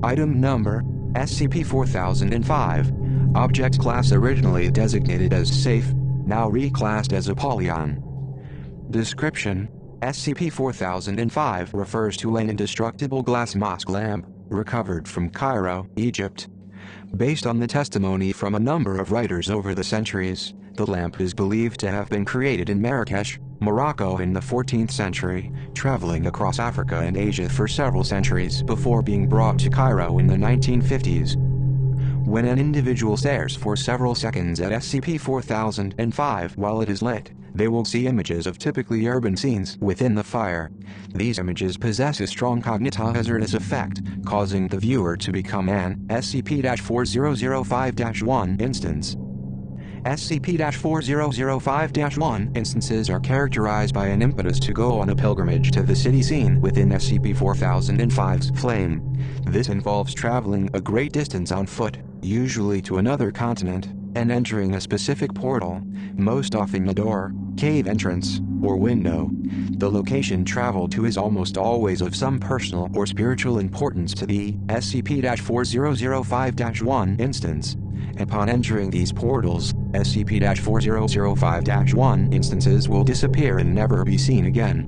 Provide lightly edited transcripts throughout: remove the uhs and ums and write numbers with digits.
Item Number, SCP-4005. Object Class originally designated as Safe, now reclassed as Apollyon. Description: SCP-4005 refers to an indestructible glass mosque lamp, recovered from Cairo, Egypt. Based on the testimony from a number of writers over the centuries, the lamp is believed to have been created in Marrakesh, Morocco in the 14th century, traveling across Africa and Asia for several centuries before being brought to Cairo in the 1950s. When an individual stares for several seconds at SCP-4005 while it is lit, they will see images of typically urban scenes within the fire. These images possess a strong cognitohazardous effect, causing the viewer to become an SCP-4005-1 instance. SCP-4005-1 instances are characterized by an impetus to go on a pilgrimage to the city scene within SCP-4005's flame. This involves traveling a great distance on foot, usually to another continent, and entering a specific portal, most often a door, cave entrance, or window. The location traveled to is almost always of some personal or spiritual importance to the SCP-4005-1 instance. Upon entering these portals, SCP-4005-1 instances will disappear and never be seen again.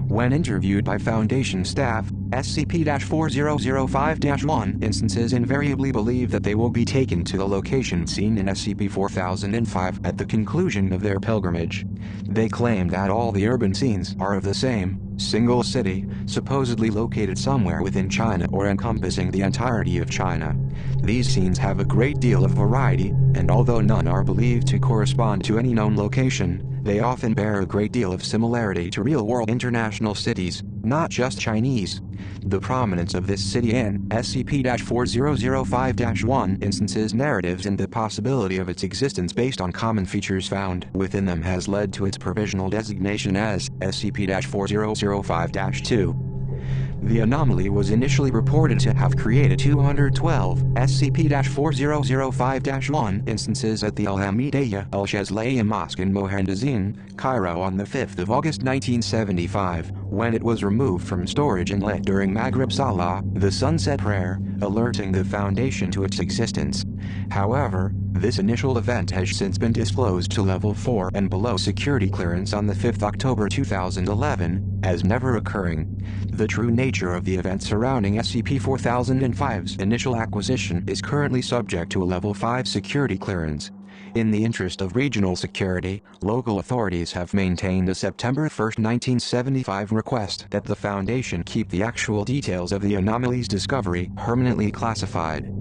When interviewed by Foundation staff, SCP-4005-1 instances invariably believe that they will be taken to the location seen in SCP-4005 at the conclusion of their pilgrimage. They claim that all the urban scenes are of the same, single city, supposedly located somewhere within China or encompassing the entirety of China. These scenes have a great deal of variety, and although none are believed to correspond to any known location, they often bear a great deal of similarity to real-world international cities, not just Chinese. The prominence of this city in SCP-4005-1 instances narratives and the possibility of its existence based on common features found within them has led to its provisional designation as SCP-4005-2. The anomaly was initially reported to have created 212 SCP-4005-1 instances at the Al-Hamidiyya Al-Shazliya Mosque in Mohandazin, Cairo on the 5th of August 1975, when it was removed from storage and lit during Maghrib Salah, the sunset prayer, alerting the Foundation to its existence. However, this initial event has since been disclosed to Level 4 and below security clearance on the 5th October 2011, as never occurring. The true nature of the event surrounding SCP-4005's initial acquisition is currently subject to a Level 5 security clearance. In the interest of regional security, local authorities have maintained a September 1, 1975 request that the Foundation keep the actual details of the anomaly's discovery permanently classified.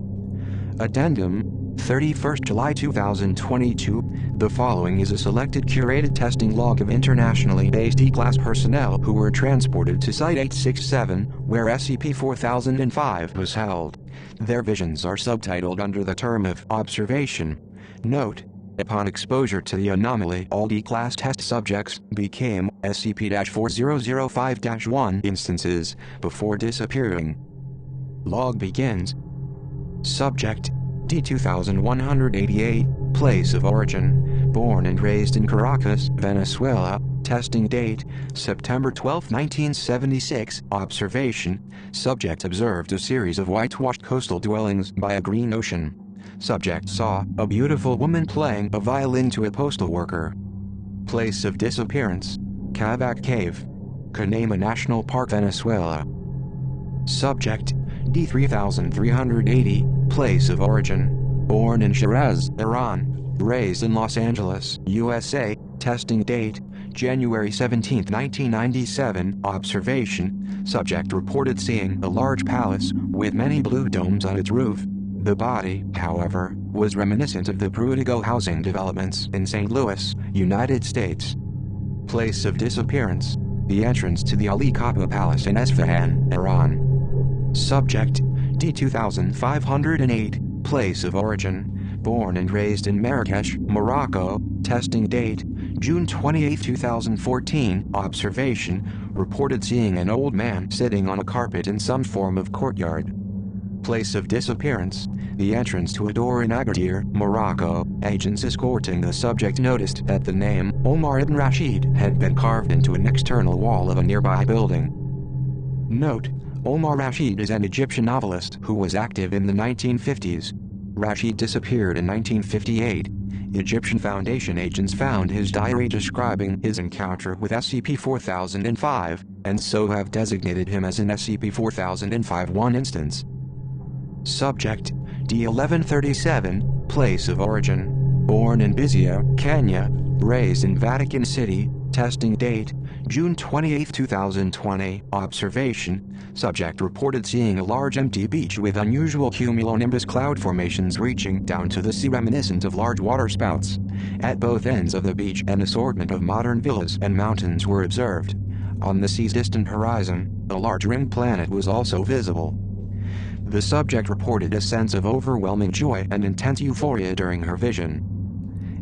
Addendum 31st July 2022, the following is a selected curated testing log of internationally based E-Class personnel who were transported to Site-867, where SCP-4005 was held. Their visions are subtitled under the term of observation. Note: upon exposure to the anomaly, all D-Class test subjects became SCP-4005-1 instances before disappearing. Log begins. Subject: D2188, place of origin, born and raised in Caracas, Venezuela, testing date, September 12, 1976, observation, subject observed a series of whitewashed coastal dwellings by a green ocean. Subject saw a beautiful woman playing a violin to a postal worker. Place of disappearance, Cabac Cave, Containment National Park, Venezuela. Subject, D3380, place of origin, born in Shiraz, Iran, raised in Los Angeles, USA, testing date, January 17, 1997, observation, subject reported seeing a large palace with many blue domes on its roof. The body, however, was reminiscent of the Pruitigo housing developments in St. Louis, United States. Place of disappearance, the entrance to the Ali Kaba Palace in Esfahan, Iran. Subject, D2508, place of origin, born and raised in Marrakesh, Morocco, testing date, June 28, 2014, observation, reported seeing an old man sitting on a carpet in some form of courtyard. Place of disappearance, the entrance to a door in Agadir, Morocco. Agents escorting the subject noticed that the name Omar ibn Rashid had been carved into an external wall of a nearby building. Note: Omar Rashid is an Egyptian novelist who was active in the 1950s. Rashid disappeared in 1958. Egyptian Foundation agents found his diary describing his encounter with SCP-4005, and so have designated him as an SCP-4005-1 instance. Subject: D1137, place of origin: born in Busia, Kenya, raised in Vatican City, testing date: June 28, 2020. Observation: subject reported seeing a large empty beach with unusual cumulonimbus cloud formations reaching down to the sea reminiscent of large waterspouts. At both ends of the beach an assortment of modern villas and mountains were observed. On the sea's distant horizon, a large ring planet was also visible. The subject reported a sense of overwhelming joy and intense euphoria during her vision.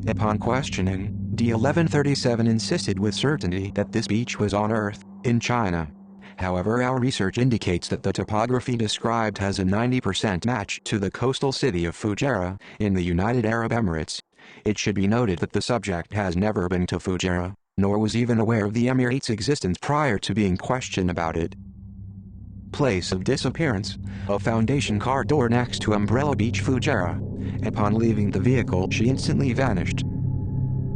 Upon questioning, D1137 insisted with certainty that this beach was on Earth, in China. However, our research indicates that the topography described has a 90% match to the coastal city of Fujairah, in the United Arab Emirates. It should be noted that the subject has never been to Fujairah, nor was even aware of the Emirates' existence prior to being questioned about it. Place of disappearance: a Foundation car door next to Umbrella Beach, Fujairah. Upon leaving the vehicle, she instantly vanished.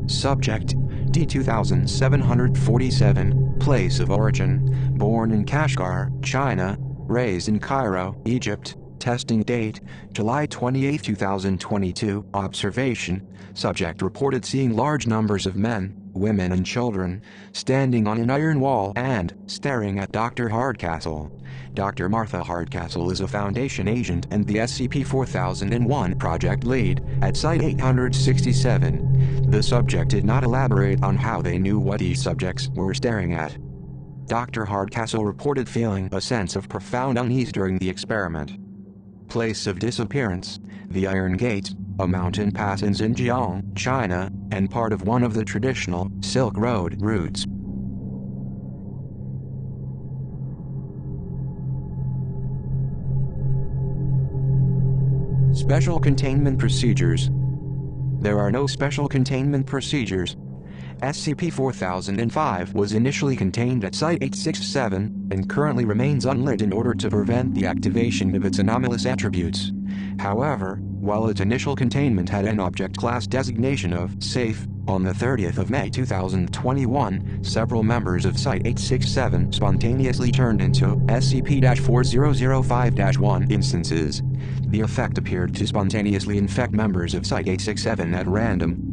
Subject: D2747, place of origin: born in Kashgar, China, raised in Cairo, Egypt, testing date: July 28, 2022. Observation: subject reported seeing large numbers of men, women and children, standing on an iron wall and staring at Dr. Hardcastle. Dr. Martha Hardcastle is a Foundation agent and the SCP-4001 project lead, at Site 867. The subject did not elaborate on how they knew what these subjects were staring at. Dr. Hardcastle reported feeling a sense of profound unease during the experiment. Place of disappearance: the Iron Gate, a mountain pass in Xinjiang, China, and part of one of the traditional Silk Road routes. Special containment procedures: there are no special containment procedures. SCP-4005 was initially contained at Site 867, and currently remains unlit in order to prevent the activation of its anomalous attributes. However, while its initial containment had an object class designation of Safe, on the 30th of May 2021, several members of Site 867 spontaneously turned into SCP-4005-1 instances. The effect appeared to spontaneously infect members of Site 867 at random.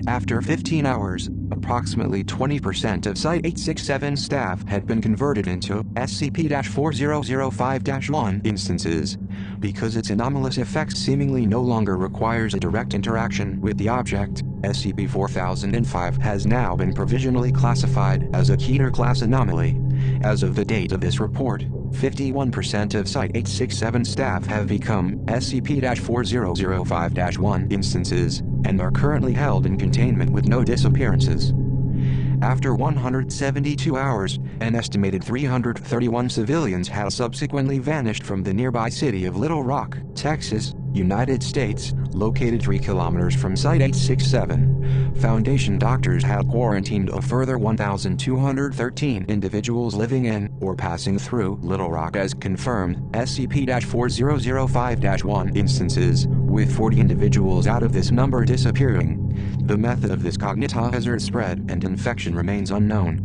After 15 hours, approximately 20% of Site 867 staff had been converted into SCP-4005-1 instances. Because its anomalous effects seemingly no longer requires a direct interaction with the object, SCP-4005 has now been provisionally classified as a Keter-class anomaly. As of the date of this report, 51% of Site 867 staff have become SCP-4005-1 instances, and are currently held in containment with no disappearances. After 172 hours, an estimated 331 civilians have subsequently vanished from the nearby city of Little Rock, Texas, United States, located 3 kilometers from Site 867. Foundation doctors have quarantined a further 1,213 individuals living in or passing through Little Rock as confirmed SCP-4005-1 instances, with 40 individuals out of this number disappearing. The method of this cognitohazardous spread and infection remains unknown.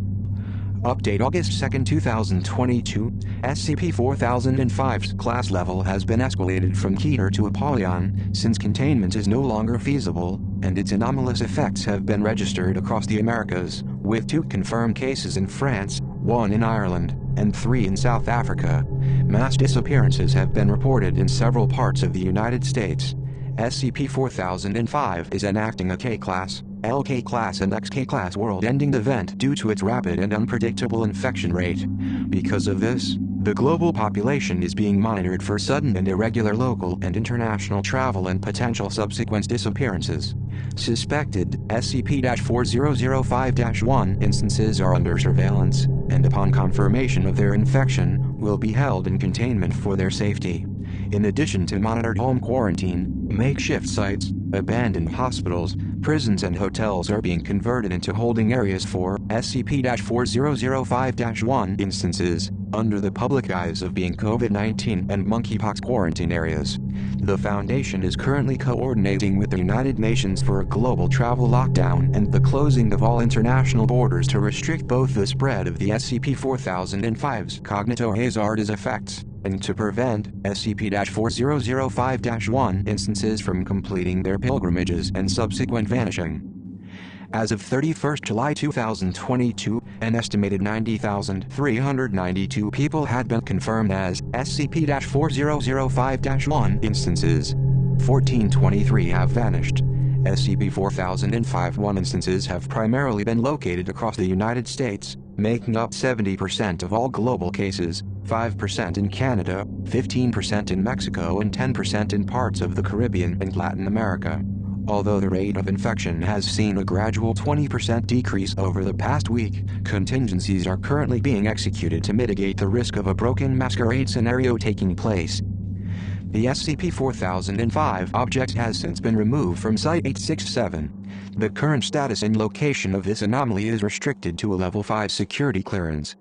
Update: August 2, 2022, SCP-4005's class level has been escalated from Keter to Apollyon, since containment is no longer feasible, and its anomalous effects have been registered across the Americas, with 2 confirmed cases in France, 1 in Ireland, and 3 in South Africa. Mass disappearances have been reported in several parts of the United States. SCP-4005 is enacting a K-Class, LK-Class and XK-Class world-ending event due to its rapid and unpredictable infection rate. Because of this, the global population is being monitored for sudden and irregular local and international travel and potential subsequent disappearances. Suspected SCP-4005-1 instances are under surveillance, and upon confirmation of their infection, will be held in containment for their safety. In addition to monitored home quarantine, makeshift sites, Abandoned hospitals, prisons and hotels are being converted into holding areas for SCP-4005-1 instances, under the public guise of being COVID-19 and monkeypox quarantine areas. The Foundation is currently coordinating with the United Nations for a global travel lockdown and the closing of all international borders to restrict both the spread of the SCP-4005's cognitohazardous effects, and to prevent SCP-4005-1 instances from completing their pilgrimages and subsequent vanishing. As of 31 July 2022, an estimated 90,392 people had been confirmed as SCP-4005-1 instances. 1423 have vanished. SCP-4005-1 instances have primarily been located across the United States, making up 70% of all global cases, 5% in Canada, 15% in Mexico and 10% in parts of the Caribbean and Latin America. Although the rate of infection has seen a gradual 20% decrease over the past week, contingencies are currently being executed to mitigate the risk of a broken masquerade scenario taking place. The SCP-4005 object has since been removed from Site-867. The current status and location of this anomaly is restricted to a Level 5 security clearance.